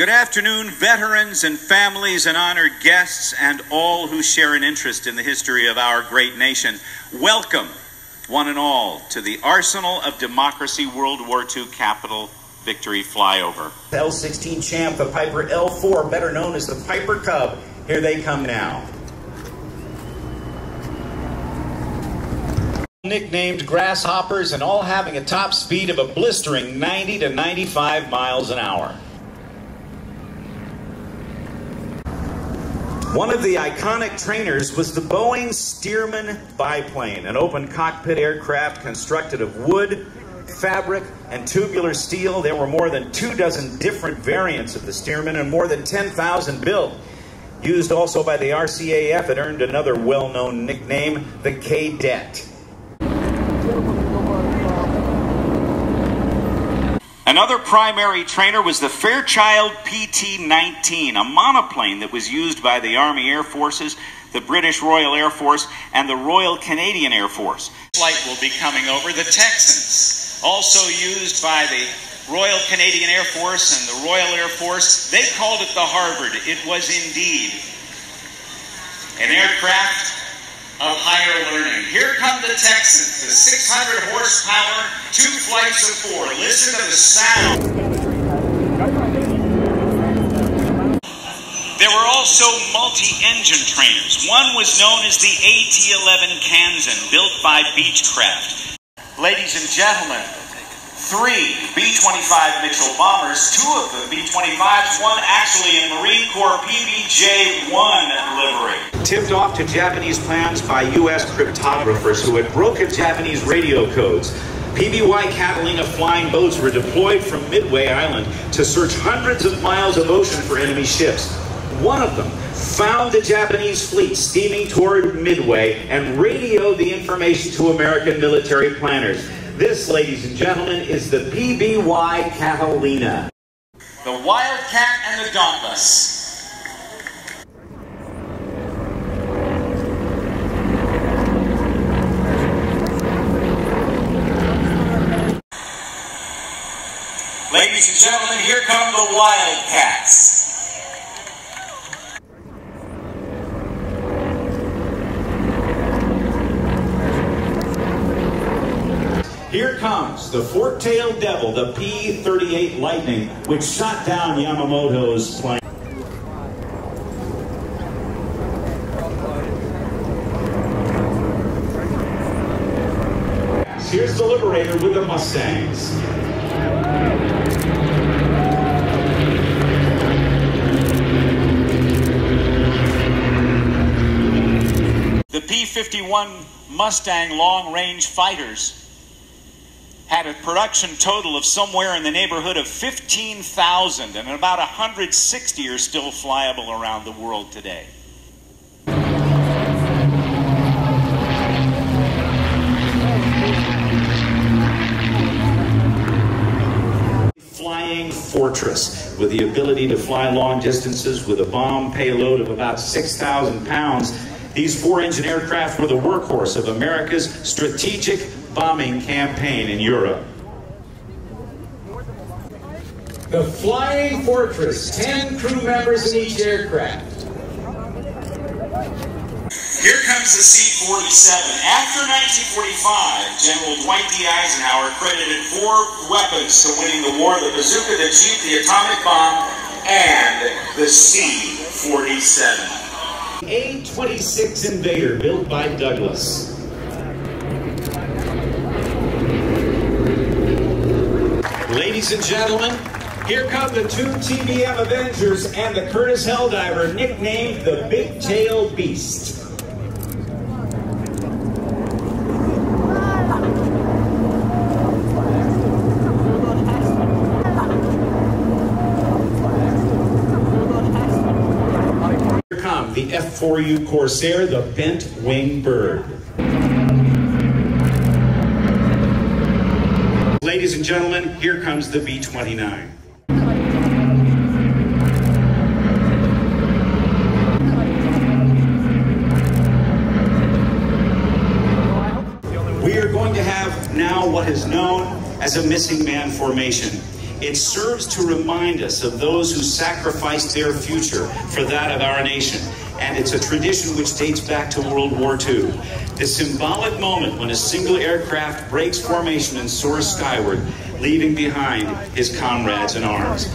Good afternoon, veterans and families and honored guests and all who share an interest in the history of our great nation. Welcome, one and all, to the Arsenal of Democracy World War II Capitol Victory Flyover. The L-16 champ, the Piper L-4, better known as the Piper Cub. Here they come now. Nicknamed grasshoppers and all having a top speed of a blistering 90 to 95 miles an hour. One of the iconic trainers was the Boeing Stearman biplane, an open cockpit aircraft constructed of wood, fabric, and tubular steel. There were more than 24 different variants of the Stearman and more than 10,000 built. Used also by the RCAF, it earned another well-known nickname, the Cadet. Another primary trainer was the Fairchild PT-19, a monoplane that was used by the Army Air Forces, the British Royal Air Force, and the Royal Canadian Air Force. Flight will be coming over the Texans, also used by the Royal Canadian Air Force and the Royal Air Force. They called it the Harvard. It was indeed an aircraft of higher learning. Here come the Texans, the 600 horsepower, 2 flights of 4. Listen to the sound. There were also multi-engine trainers. One was known as the AT-11 Kansan, built by Beechcraft. Ladies and gentlemen, 3 B-25 Mitchell bombers, 2 of the B-25s, one actually in Marine Corps PBJ-1 livery. Tipped off to Japanese plans by U.S. cryptographers who had broken Japanese radio codes, PBY Catalina flying boats were deployed from Midway Island to search hundreds of miles of ocean for enemy ships. One of them found the Japanese fleet steaming toward Midway and radioed the information to American military planners. This, ladies and gentlemen, is the PBY Catalina. The Wildcat and the Dauntless. Ladies and gentlemen, here come the Wildcats. Here comes the fork-tailed devil, the P-38 Lightning, which shot down Yamamoto's plane. Here's the Liberator with the Mustangs. The P-51 Mustang long-range fighters had a production total of somewhere in the neighborhood of 15,000, and about 160 are still flyable around the world today. Flying Fortress, with the ability to fly long distances with a bomb payload of about 6,000 pounds. These 4-engine aircraft were the workhorse of America's strategic bombing campaign in Europe. The Flying Fortress, 10 crew members in each aircraft. Here comes the C-47. After 1945, General Dwight D. Eisenhower credited 4 weapons to winning the war: the bazooka, the jeep, the atomic bomb, and the C-47. A-26 Invader, built by Douglas. Ladies and gentlemen, here come the 2 TBM Avengers and the Curtiss Helldiver, nicknamed the Big-Tailed Beast. Here come the F-4U Corsair, the Bent Wing Bird. Ladies and gentlemen, here comes the B-29. We are going to have now what is known as a missing man formation. It serves to remind us of those who sacrificed their future for that of our nation. And it's a tradition which dates back to World War II. The symbolic moment when a single aircraft breaks formation and soars skyward, leaving behind his comrades in arms.